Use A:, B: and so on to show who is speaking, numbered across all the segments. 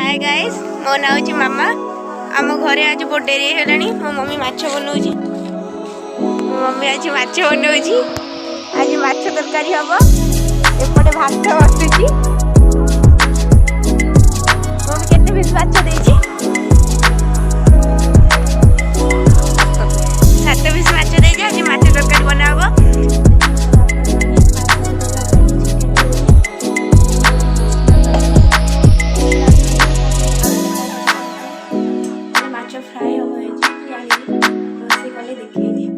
A: hi guys मो ना हूँ मामा आम घरे आज बहुत डेरी है मो मम्मी माछ बनाऊँ मो मम्मी आज माछ बनाऊँ आज माछ तरकारी हम एपटे भात बसुची मम्मी केते पीस माछ देछि 7 पीस माछ देछि आज माछ तरकारी बनाबो फ्राई हम रोसे कले देखिए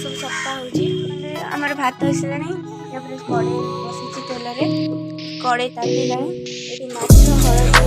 A: सब सफा होमर भात आसला कड़े बसी तेल कड़े तापला माछ हलदी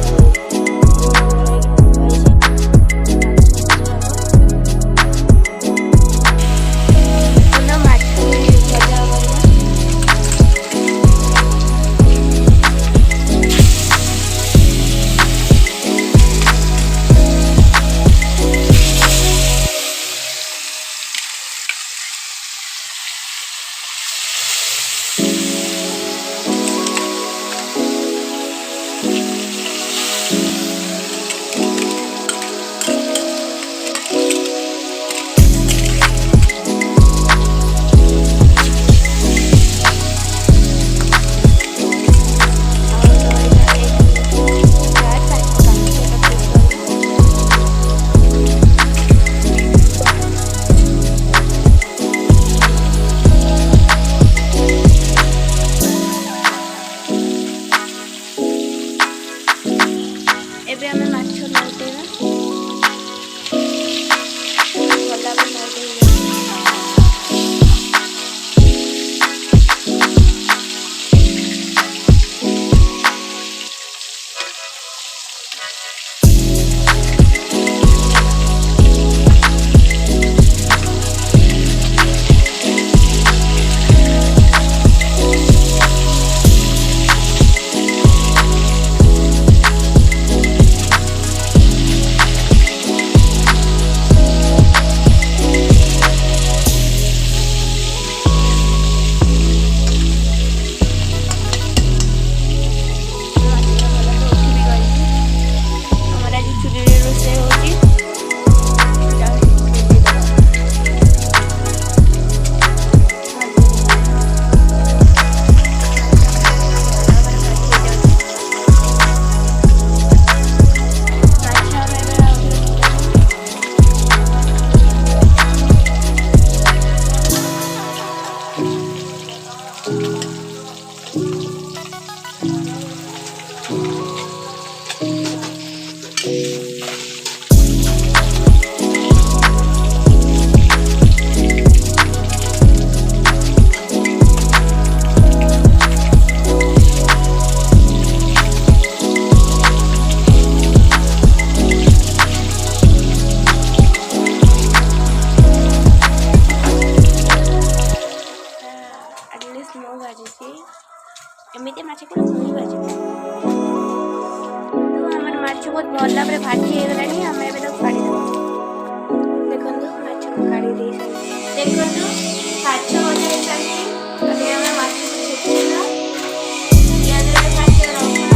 A: देखो माछ भजा हो सारी अभी हमें माछ को छेचिला पियाज रे फाटे रखना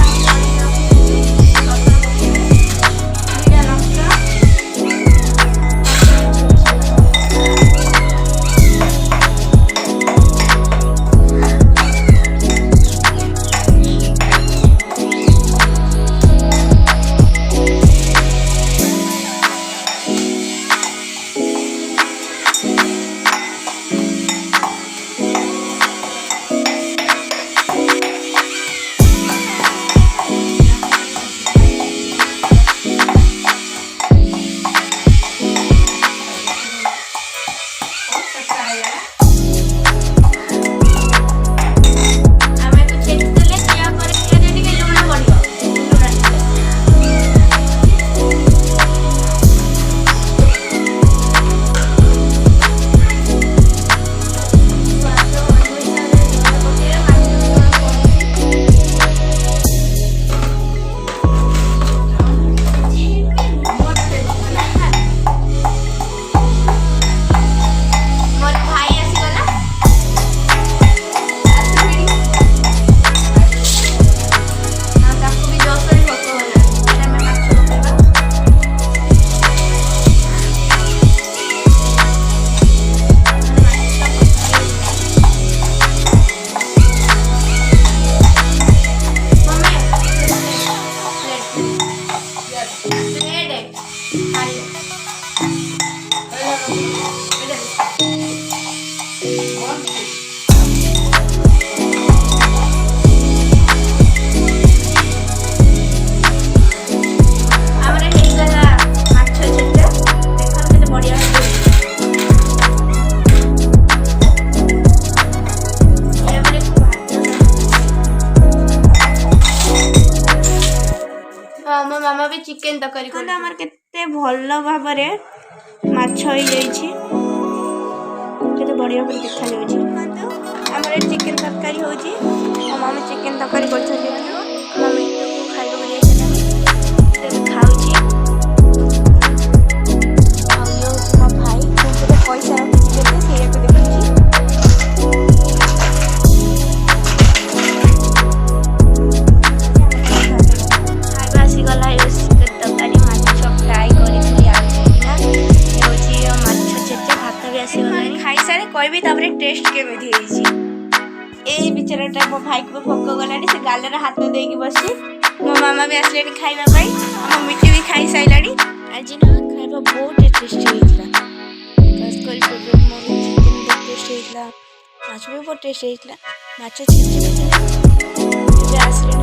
A: मो मामा भी चिकेन तरकारी कर हमर केते भलो भाबरे माछ होई जाई छी केते बढ़िया पर देखा जाउ छी हमर चिकेन तरकारी हो छी और मामा चिकेन तरकारी कर छी मम्मी को खाइ को दिए छी ते खाउ छी और यो मो भाई को पैसा देते से को देखि छी कहबी ताबरे टेस्ट केमिति होईची ए बिचाराटा मो भाई को भोक गलानी से गालर हाथ देकी बसी मो मामा भी आसले खाइबा भाई हम मिठी भी खाई साइलानी आज ना खाइबा बहुत टेस्टी होइतला खास कर मोर चिकन बहुत टेस्ट होइतला माछ भी बहुत टेस्ट होइतला माछ छिछि भी आसले